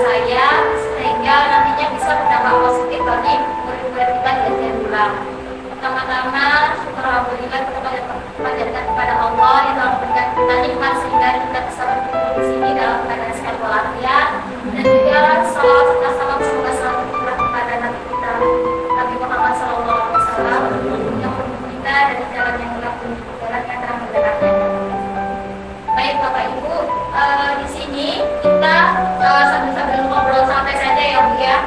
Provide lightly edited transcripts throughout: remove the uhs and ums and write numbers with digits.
saya sehingga nantinya bisa berdampak positif bagi murid-murid kita di ujian ulang. Pertama-tama, syukur alhamdulillah kita panjatkan kepada Allah yang telah memberikan kita nikmat sehingga kita bisa berkumpul di sini dalam keadaan sehat walafiat, dan juga salawat serta salam semoga selalu tercurah kepada Nabi kita Nabi Muhammad SAW yang menuntun kita dari jalan yang gelap menuju jalan yang terang benderanya. Baik Bapak Ibu, di sini kita sambil ngobrol santai saja ya Bu ya.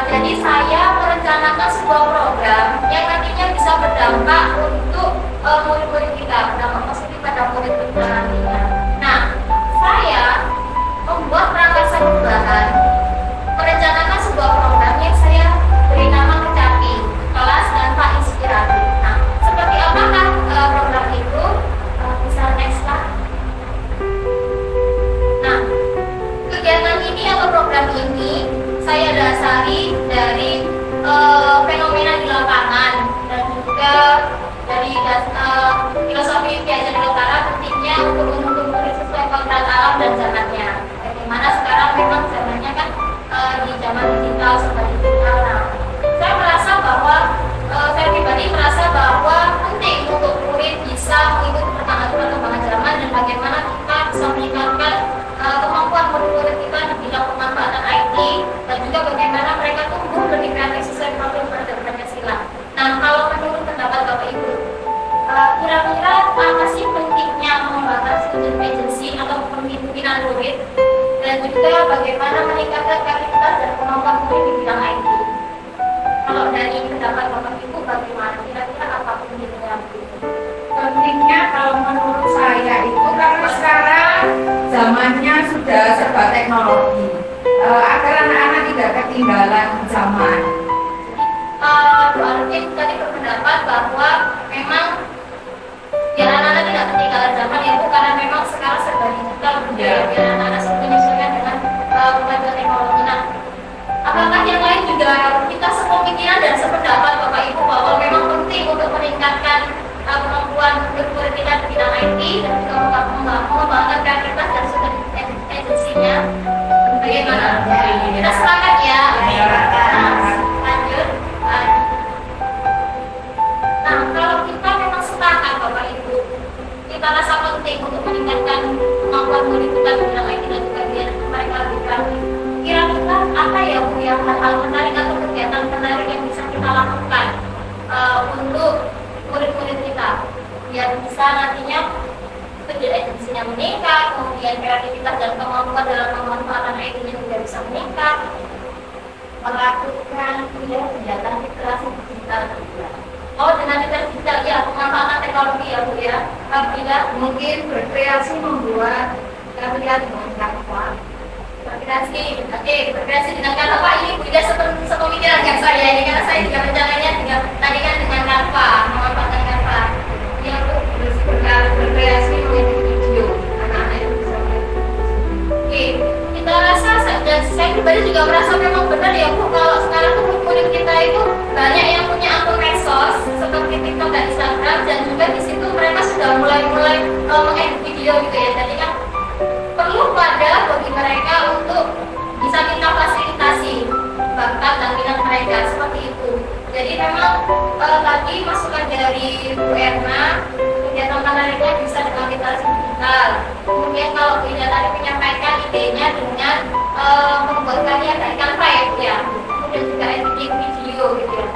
Jadi saya merencanakan sebuah program yang nantinya bisa berdampak untuk murid-murid kita, berdampak positif pada murid kita nantinya. Nah, saya membuat prakarsa perubahan, merencanakan sebuah program yang saya beri nama Kecapi, kelas tanpa inspiratif. Nah, seperti apakah program itu? Bisa next lah. Nah, kegiatan ini atau program ini saya dasari dari fenomena di lapangan dan juga dari filosofi Ki Hajar Utara pentingnya untuk menuntun murid sesuai kodrat alam dan zamannya. Bagaimana sekarang memang zamannya kan di zaman digital serba digital. Nah, saya pribadi merasa bahwa penting untuk murid bisa mengikuti perkembangan zaman dan bagaimana kita bisa meningkatkan kemampuan murid-murid kita di bidang pemanfaatan IT dan juga bagaimana mereka tumbuh lebih kreatif sesuai profil Pancasila. Nah, kalau menurut pendapat Bapak Ibu, kira-kira apa sih pentingnya mengembangkan student agency atau kepemimpinan murid dan juga bagaimana meningkatkan kreativitas dan kemampuan murid di bidang IT? Kalau dari pendapat Bapak Ibu bagaimana? Kira-kira apa pentingnya? Pentingnya kalau menurut saya itu karena sekarang zamannya sudah serba teknologi, agar anak-anak tidak ketinggalan zaman. Bu Arifin tadi berpendapat bahwa memang biar anak-anak tidak ketinggalan zaman itu karena memang sekarang serba digital, biar anak-anak menyesuaikan dengan kemajuan teknologi. Nah, apakah yang lain juga kita sepemikiran dan sependapat Bapak Ibu bahwa memang penting untuk meningkatkan kemampuan murid kita di bidang IT dan juga mengembangkan kreativitas dan student agency-nya? Bagaimana? Kita sepakat ya. Lanjut. Nah, kalau kita memang sepakat Bapak Ibu, kita rasa penting untuk meningkatkan kemampuan murid kita di bidang IT dan juga biar mereka lebih kreatif. Kira-kira apa ya Bu yang hal-hal menarik atau kegiatan menarik yang bisa kita lakukan untuk murid-murid kita biar bisa nantinya student agency-nya meningkat, kemudian kreativitas dan kemampuan dalam pemanfaatan IT-nya juga bisa meningkat, melakukan kegiatan literasi digital juga. Oh, dengan literasi digital ya, pemanfaatan teknologi ya Bu ya. Apabila Mungkin berkreasi membuat kreativitas dengan Canva. berkreasi, berkreasi dengan Canva ini juga sepemikiran yang saya ini karena saya juga rencananya tadi kan dengan Canva, memanfaatkan Canva. Yang Berkreasi menjadi video, anak-anak itu bisa melihat. Oke, kita rasa dan saya pribadi juga merasa memang benar ya Bu kalau sekarang tuh murid kita itu banyak yang punya akun medsos seperti TikTok dan Instagram dan juga di situ mereka sudah mulai mengedit video gitu ya. Jadi kan perlu pada bagi mereka untuk bisa kita fasilitasi bakat dan minat mereka seperti itu. Jadi memang tadi masukan dari Bu Erna, kegiatan menariknya bisa dengan literasi digital. Kemudian kalau Bu Ida tadi menyampaikan idenya dengan membuat karya dari Canva ya Bu ya. Kemudian juga editing video gitu ya.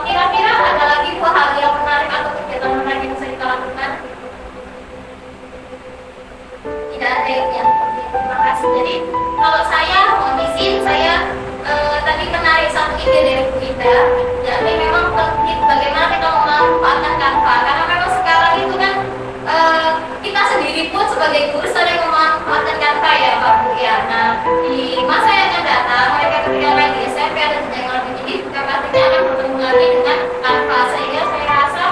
Kira-kira ada lagi Bu hal yang menarik atau kegiatan menarik yang bisa kita lakukan? Tidak ada yang seperti itu. Terima kasih. Jadi kalau saya mohon izin saya tadi menarik satu ide dari Bu Ida. Jadi memang penting bagaimana kita memanfaatkan Canva karena memang sekarang itu kan kita sendiri pun sebagai guru sering memanfaatkan Canva ya Pak Bu ya. Nah di masa yang akan datang mereka ketika main di SMP atau jenjang yang lebih tinggi juga pastinya akan bertemu lagi dengan Canva sehingga saya rasa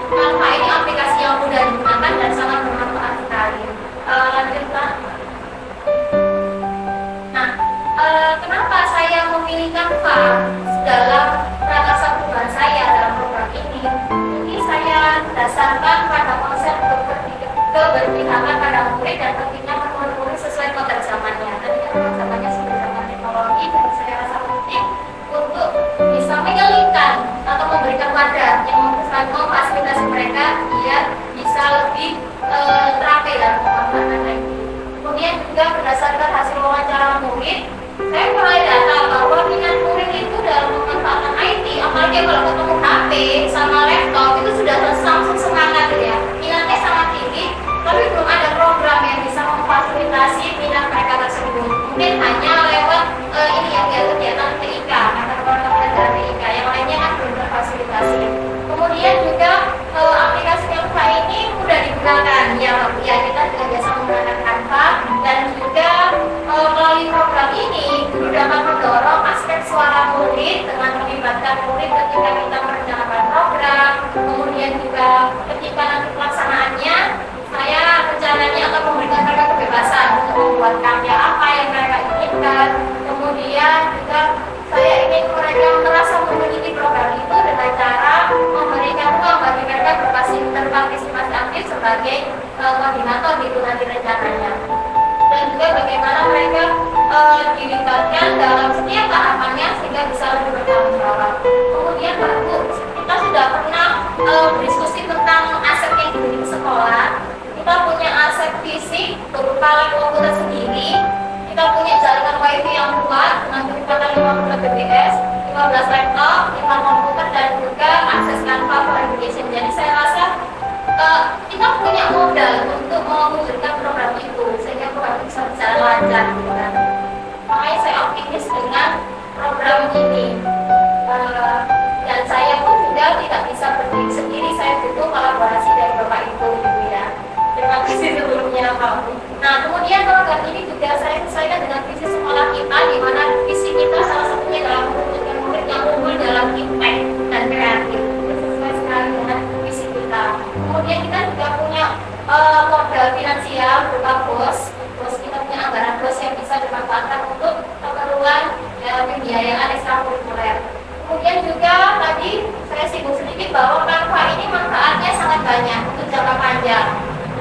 Canva ini aplikasi yang mudah digunakan dan sangat bermanfaat sekali. Lanjut Pak. Nah, kenapa saya memilih Canva dalam prakarsa perubahan saya dalam program ini? Ini saya dasarkan pada konsep keberpihakan pada murid dan pentingnya murid sesuai konteks zamannya. Tadi kan biar bisa lebih terampil dalam pemanfaatan IT. Kemudian juga berdasarkan hasil wawancara murid, saya mulai data bahwa minat murid itu dalam pemanfaatan IT, apalagi kalau ketemu HP sama laptop itu sudah langsung semangat ya. Minatnya sangat tinggi, tapi belum ada program yang bisa memfasilitasi minat mereka tersebut. Mungkin hanya lewat ini yang kegiatan TIK, mata pelajaran TIK. Yang lainnya kan belum terfasilitasi. Kemudian juga aplikasi Canva ini mudah digunakan. Ya kita juga biasa menggunakan Canva, dan juga melalui program ini guru dapat mendorong aspek suara murid dengan melibatkan murid ketika kita merencanakan program. Kemudian juga ketika nanti pelaksanaannya, saya rencananya akan memberikan mereka kebebasan untuk membuat karya apa yang mereka inginkan. Kemudian juga saya ingin mereka merasa memiliki program itu dengan cara memberikan ruang bagi mereka berpartisipasi aktif sebagai koordinator gitu nanti rencananya. Dan juga bagaimana mereka dilibatkan dalam setiap tahapannya sehingga bisa lebih bertanggung jawab. Kemudian Pak Bu, kita sudah pernah berdiskusi tentang aset yang dimiliki sekolah. Kita punya aset fisik berupa lab komputer sendiri. Kita punya jaringan wifi yang kuat dengan kecepatan 50 Mbps, 15 laptop, 5 komputer, dan juga akses Canva for Education. Jadi saya rasa kita punya modal untuk mewujudkan program itu sehingga program itu bisa berjalan lancar gitu kan. Makanya saya optimis dengan program ini. Dan saya pun juga tidak bisa berdiri sendiri, saya butuh kolaborasi dari Bapak Ibu gitu ya. Terima kasih sebelumnya Pak Bu. Nah, kemudian program ini juga saya sesuaikan dengan visi sekolah kita, di mana visi kita salah satunya adalah mewujudkan murid yang unggul dalam impact dan kreatif. Itu sesuai sekali dengan visi kita. Kemudian kita juga punya modal finansial berupa BOS. Kita punya anggaran BOS yang bisa dimanfaatkan untuk keperluan pembiayaan ekstrakurikuler. Kemudian juga tadi saya singgung sedikit bahwa Canva ini manfaatnya sangat banyak untuk jangka panjang.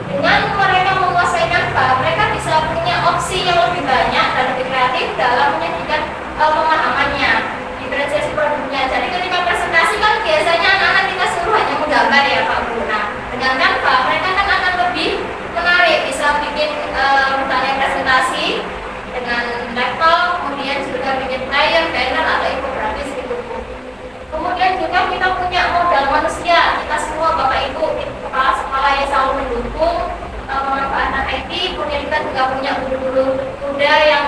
Dengan mereka menguasai Canva, mereka bisa punya opsi yang lebih banyak dan lebih kreatif dalam menyajikan pemahamannya, diferensiasi produknya. Jadi ketika presentasi kan biasanya anak-anak kita suruh hanya menggambar ya Pak Bu. Nah, dengan Canva mereka kan akan lebih menarik, bisa bikin misalnya presentasi dengan laptop, kemudian juga bikin flyer, banner atau infografis gitu. Kemudian juga kita punya modal manusia, kita semua Bapak Ibu kepala sekolah yang selalu mendukung pemanfaatan IT. Kemudian kita juga punya guru-guru muda yang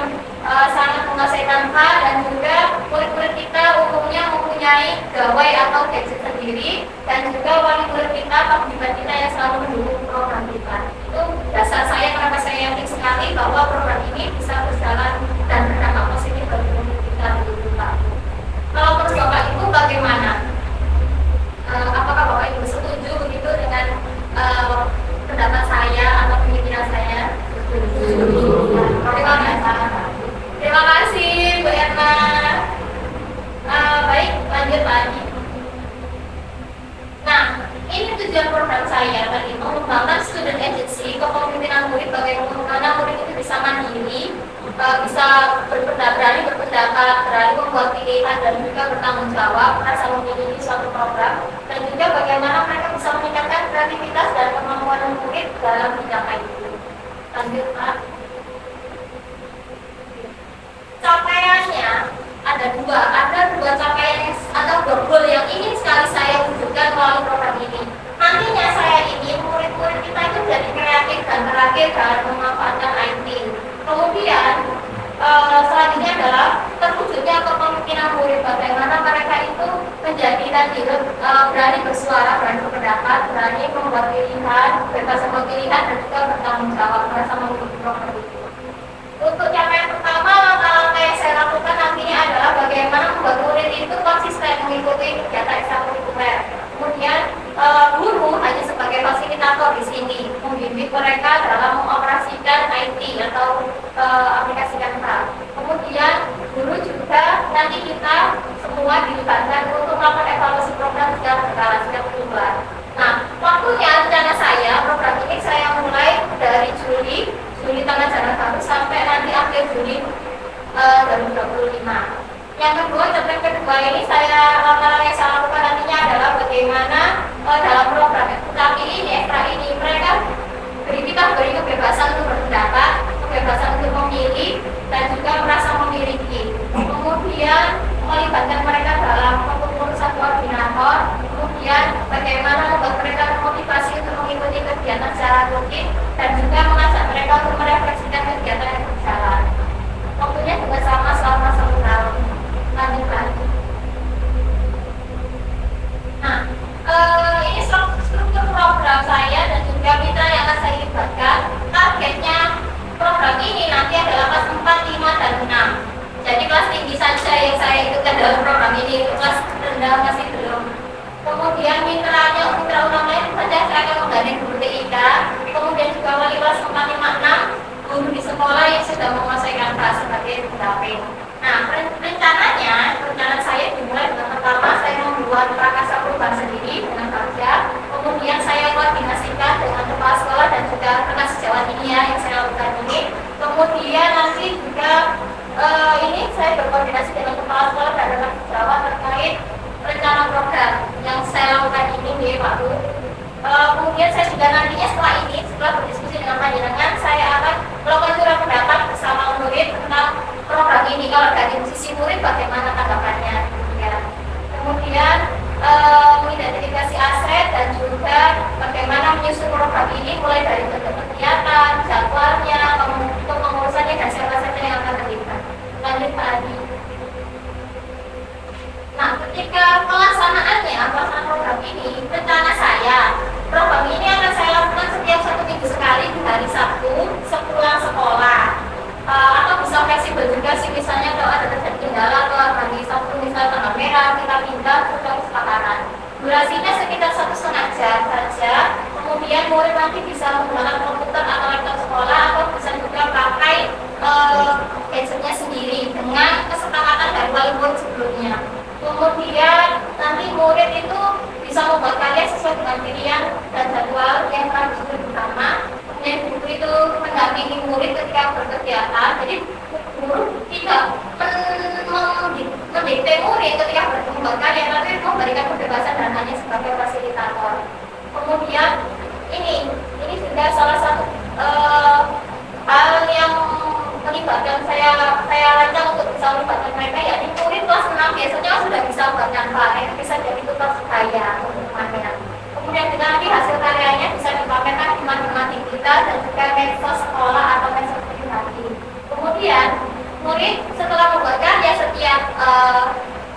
sangat menguasai Canva, dan juga murid-murid kita umumnya mempunyai gawai atau gadget sendiri, dan juga wali murid kita, paguyuban kita yang selalu mendukung program kita. Itu dasar saya kenapa saya yakin sekali bahwa program ini bisa berjalan dan berdampak positif bagi murid kita begitu Pak. Kalau menurut Bapak Ibu bagaimana? Apakah Bapak Ibu setuju begitu dengan pendapat saya atau pemikiran saya? Terima kasih Bu Erna. Baik, lanjut lagi. Nah, ini tujuan program saya tadi, mengembangkan student agency, kepemimpinan murid, bagaimana murid itu bisa mandiri, bisa berani berpendapat, berani membuat pilihan, dan juga bertanggung jawab, merasa memiliki suatu program, dan juga bagaimana mereka bisa meningkatkan kreativitas dan kemampuan murid dalam bidang IT. Lanjut Pak. Capaiannya ada dua capaian atau dua goal yang ingin sekali saya wujudkan melalui program ini. Nantinya saya ingin murid-murid kita itu jadi kreatif dan terakhir dalam memanfaatkan IT. Kemudian selanjutnya adalah terwujudnya kepemimpinan murid, bagaimana mereka itu menjadi tadi berani bersuara, berani berpendapat, berani membuat pilihan, bebas membuat pilihan, dan juga bertanggung jawab merasa mengikuti program itu. Untuk capaian pertama, langkah-langkah yang saya lakukan nantinya adalah bagaimana membuat murid itu konsisten mengikuti kegiatan ekstrakurikuler. Kemudian guru hanya sebagai fasilitator di sini, membimbing mereka dalam mengoperasikan IT atau aplikasi Canva. Kemudian guru juga nanti kita semua dilibatkan untuk melakukan evaluasi program secara berkala, secara berubah. Nah, waktunya rencana saya program ini saya mulai dari Juli tanggal jalan 1 sampai nanti akhir Juli 2025. Yang kedua, contoh yang kedua ini yang saya lakukan nantinya adalah bagaimana dalam program tapi ini ekstra ini mereka beri kebebasan untuk berpendapat, kebebasan untuk memilih dan juga merasa memiliki. Kemudian melibatkan mereka dalam kepengurusan koordinator, kemudian bagaimana membuat mereka termotivasi untuk mengikuti kegiatan secara rutin dan juga mengajak mereka untuk merefleksikan kegiatan yang berjalan. Waktunya juga sama selama 1 tahun. Lanjut lagi. Nah, ini struktur program saya dan juga mitra yang akan saya libatkan. Targetnya program ini nanti adalah kelas 4, 5, dan 6. Jadi kelas tinggi saja yang saya ikutkan dalam program ini, kelas rendah masih belum. Kemudian mitra utamanya saja saya akan menggandeng guru TIK, kemudian juga wali kelas 4, 5, 6, guru di sekolah yang sudah menguasai kanvas sebagai pendamping. Nah, rencana saya dimulai dengan pertama saya membuat prakasa perubahan sendiri dengan kerja, kemudian saya koordinasikan dengan kepala sekolah dan juga rekan sejawat ini ya yang saya lakukan ini. Kemudian nanti juga ini saya berkoordinasi dengan kepala sekolah dan rekan sejawat terkait rencana program yang saya lakukan ini Pak Bu. Kemudian saya juga nantinya setelah berdiskusi dengan panjenengan, saya akan melakukan surat pendapat bersama murid tentang program ini. Kalau dari sisi murid bagaimana tanggapannya? Ya. Kemudian mengidentifikasi aset dan juga bagaimana menyusun program ini mulai dari bentuk kegiatan, jadwalnya, pengurusannya dan siapa saja yang akan terlibat. Lanjut Pak Adi. Nah, ketika pelaksanaan program ini, rencana saya, program ini akan saya lakukan setiap 1 minggu sekali di hari Sabtu sepulang sekolah. Atau bisa fleksibel juga sih, misalnya kalau ada terjadi kendala atau hari Sabtu misalnya tanggal merah, kita pindah ke kesepakatan. Durasinya sekitar 1,5 jam saja. Kemudian murid nanti bisa menggunakan komputer atau laptop sekolah atau bisa juga pakai gadgetnya sendiri dengan kesepakatan dari wali murid sebelumnya. Kemudian nanti murid itu bisa membuat karya sesuai dengan pilihan dan jadwal yang telah disusun bersama. Kemudian guru itu mendampingi murid ketika berkegiatan. Jadi guru tidak mendikte murid ketika membuat karya, tapi memberikan kebebasan dan hanya sebagai fasilitator. Kemudian ini juga salah satu hal yang melibatkan saya rancang untuk bisa melibatkan mereka, yakni murid kelas 6 biasanya sudah bisa buat Canva, bisa jadi tutor saya untuk pameran. Kemudian juga nanti hasil karyanya bisa dipamerkan di masing-masing kita dan juga medsos sekolah atau medsos pribadi. Kemudian murid setelah membuat karya setiap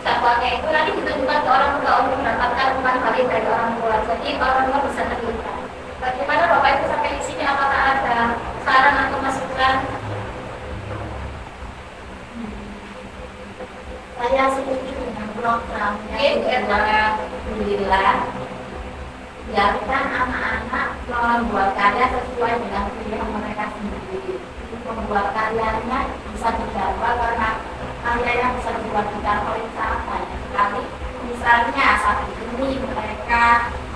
jadwalnya itu nanti ditunjukkan ke orang tua untuk mendapatkan umpan balik dari orang tua. Jadi orang tua bisa terlibat. Bagaimana Bapak Ibu sampai di sini, apakah ada saran atau masukan? Saya setuju dengan programnya. Alhamdulillah, biarkan anak-anak membuat karya sesuai dengan pilihan mereka sendiri. Membuat karyanya bisa dijadwal karena karya yang bisa dibuat di kantor itu sangat banyak sekali. Misalnya saat ini mereka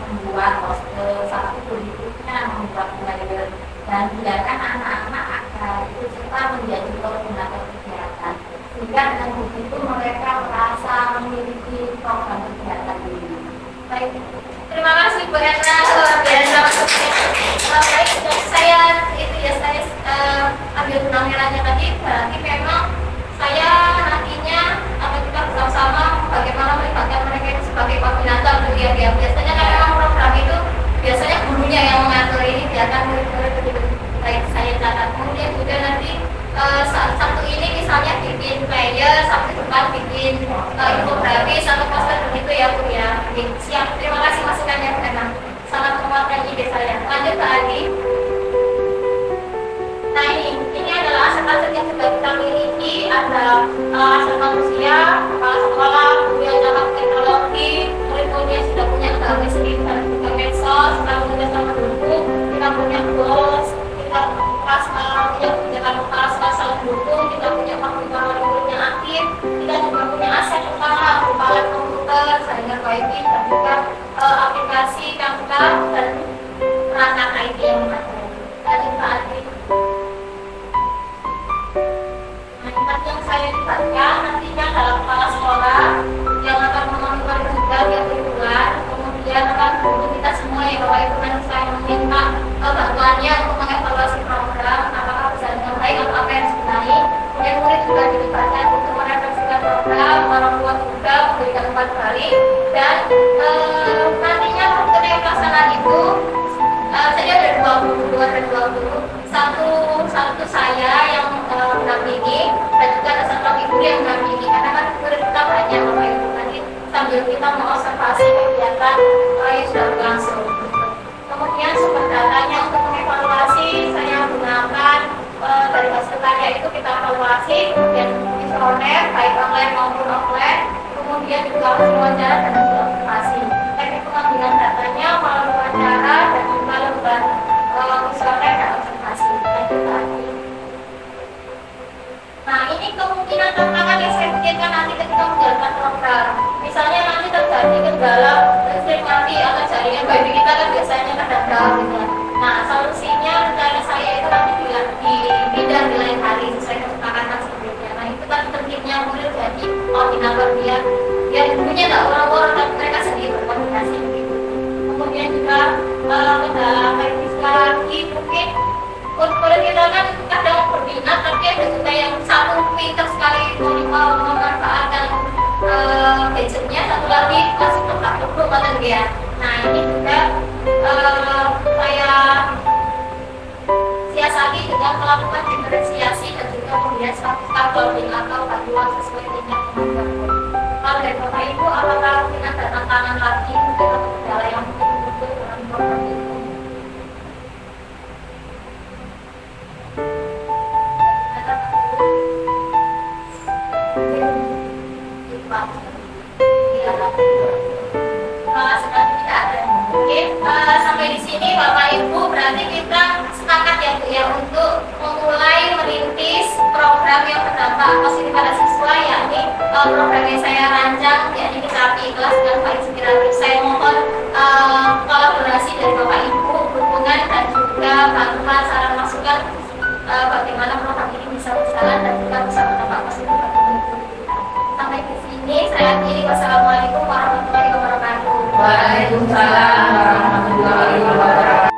membuat poster, satu berikutnya membuat flyer, dan biarkan anak-anak agar itu serta menjadi koordinator kegiatan. Sehingga dengan begitu mereka merasa memiliki program kegiatan ini. Baik, terima kasih Bu Erna, luar biasa. Baik, saya ambil benang merahnya tadi. Berarti memang saya nantinya akan kita bersama-sama bagaimana melibatkan mereka itu sebagai koordinator ya. Biasanya kan memang program itu biasanya gurunya yang mengatur ini, biarkan murid-murid begitu. Baik, saya catat. Kemudian juga nanti Sabtu ini misalnya bikin flyer, Sabtu depan bikin infografis atau poster begitu ya Bu ya. Siap, terima kasih masukannya Bu Erna, sangat menguatkan ide saya. Lanjut Pak Adi. Nah ini adalah aset-aset yang sudah kita miliki. Ada aset manusia, kepala sekolah, guru yang cakap teknologi, murid-muridnya sudah punya keahlian sendiri dan juga medsos, kita punya sama dukung, kita punya bos, kita punya kepala sekolah saling dukung, kita punya fakultas muridnya aktif, kita juga punya aset utama berupa alat komputer, jaringan wifi dan juga aplikasi Canva dan perangkat IT yang ada. Lanjut Pak Adi. Yang saya libatkan nantinya dalam kepala nih Bapak Ibu nanti saya meminta bantuannya untuk mengevaluasi program apakah berjalan dengan baik atau apa yang harus dibenahi. Kemudian murid juga dilibatkan untuk merefleksikan program, orang tua juga memberikan umpan balik, dan nantinya untuk pelaksanaan itu jadi ada 20 satu saya yang mendampingi, dan juga ada satu lagi guru yang mendampingi, karena kan murid kita banyak Bapak Ibu, nanti sambil kita mengobservasi kegiatan yang sudah berlangsung. Kemudian sumber datanya untuk mengevaluasi saya gunakan dari hasil karya itu kita evaluasi, kemudian infonet baik online maupun offline, kemudian juga hasil wawancara dan hasil observasi. Teknik pengambilan datanya melalui wawancara dan juga lembar infonet dan observasi. Nah, ini kemungkinan tantangan yang saya pikirkan nanti ketika menjalankan program. Misalnya nanti terjadi kendala listrik mati atau jaringan wifi kita kan biasanya kadang-kadang gitu. Nah, solusinya rencana saya itu nanti di bidang di lain hari sesuai kesepakatan sebelumnya. Nah, itu kan terkipnya murid jadi koordinator dia dulunya tidak orang-orang, tapi mereka sendiri berkomunikasi begitu. Kemudian juga kendala teknis lagi mungkin murid kita kan kadang berminat, tapi ada juga yang satu pinter sekali memanfaatkan gadgetnya, satu lagi masih tepat atau ya. Nah, ini juga saya siasati dengan melakukan diferensiasi dan juga kemudian scaffolding atau bantuan sesuai tingkat kemampuan. Kalau dari Bapak Ibu, apakah mungkin ada tantangan lagi mungkin atau kendala yang mungkin muncul dalam program itu? Sampai di sini Bapak Ibu, berarti kita sepakat ya Bu ya untuk memulai merintis program yang berdampak positif pada siswa, yakni program yang saya rancang, yakni Terapi Ikhlas dan Pak Inspiratif. Saya mohon kolaborasi dari Bapak Ibu, dukungan dan juga bantuan saran masukan bagaimana program ini bisa berjalan dan juga bisa berdampak positif bagi murid kita. Sampai di sini saya akhiri. Wassalamualaikum warahmatullahi wabarakatuh. Waalaikumsalam warahmatullahi wabarakatuh.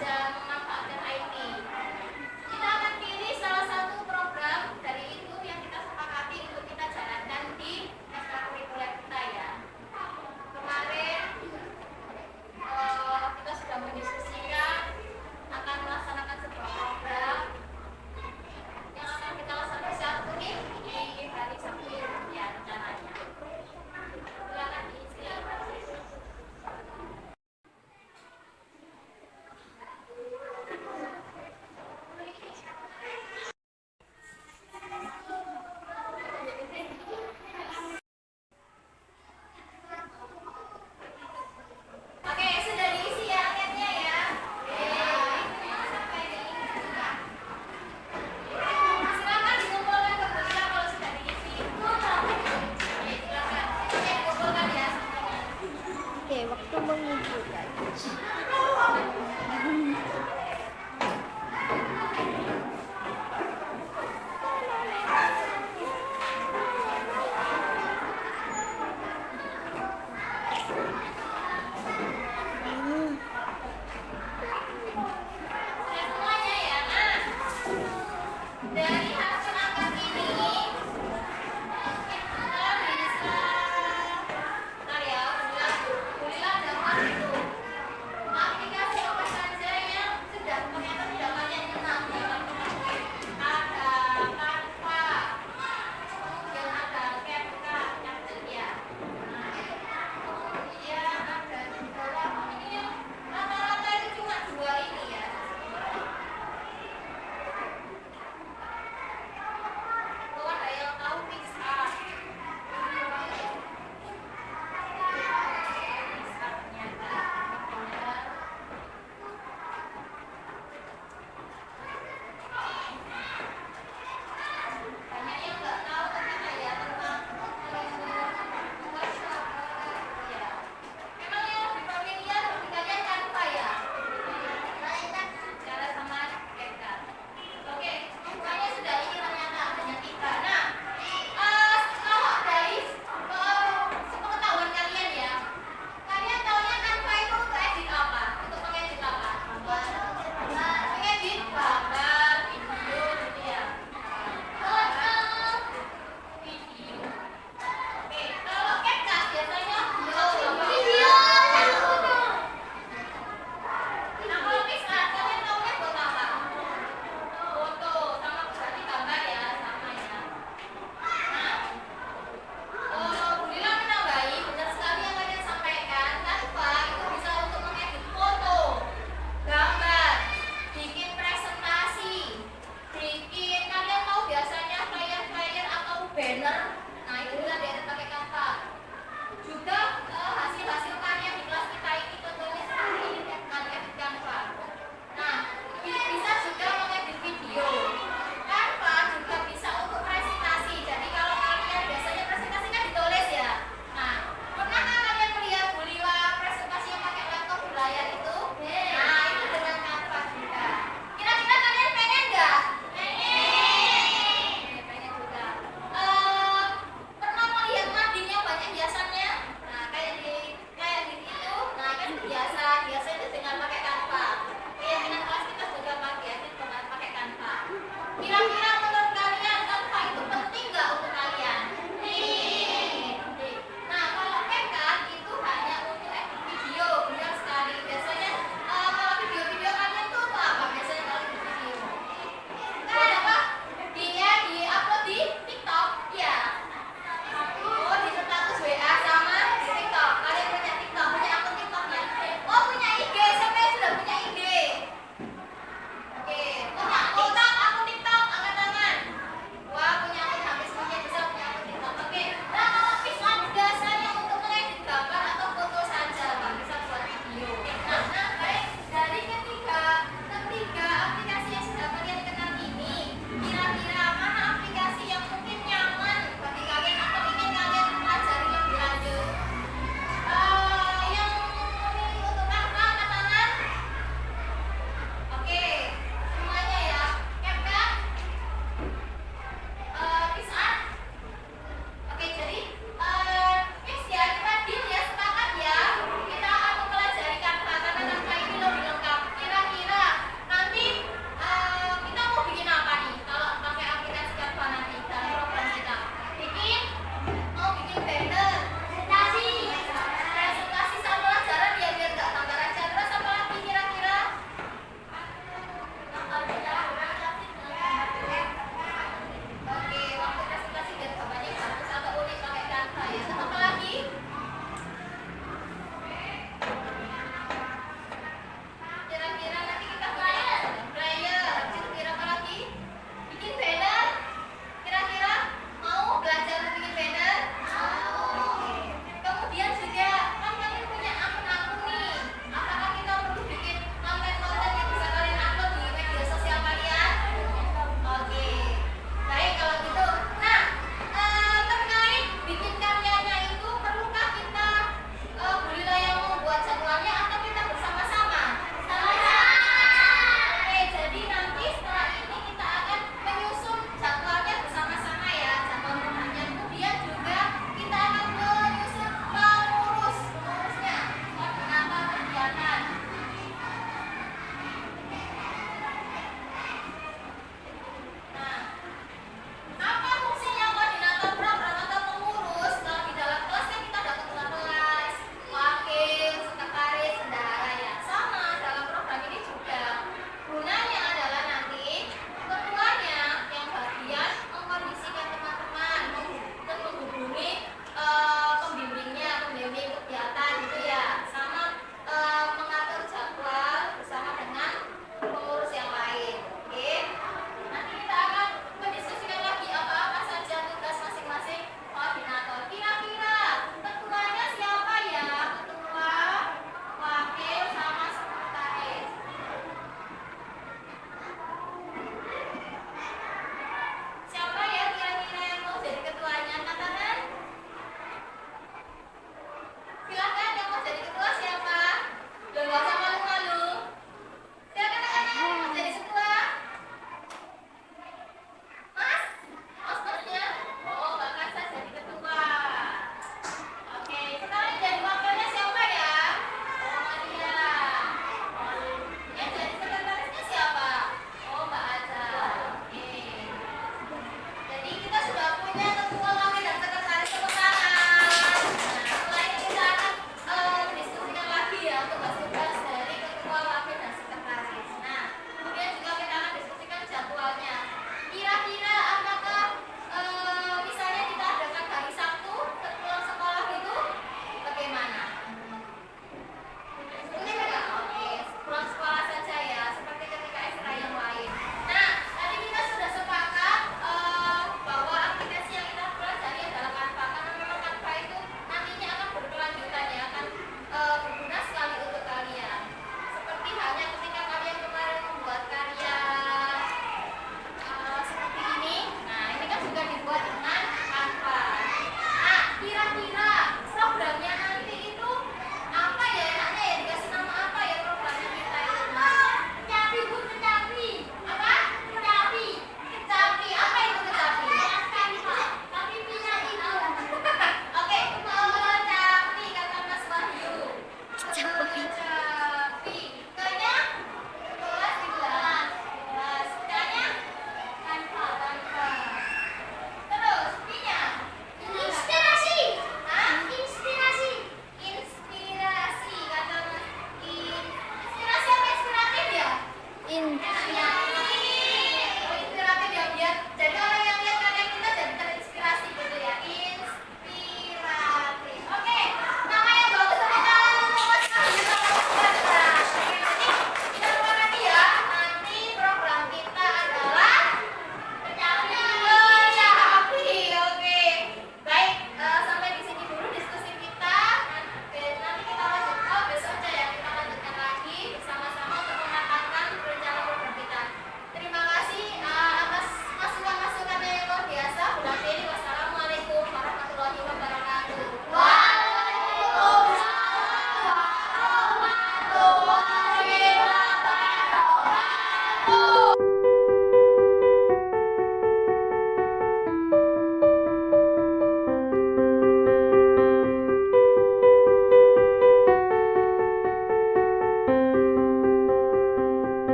jam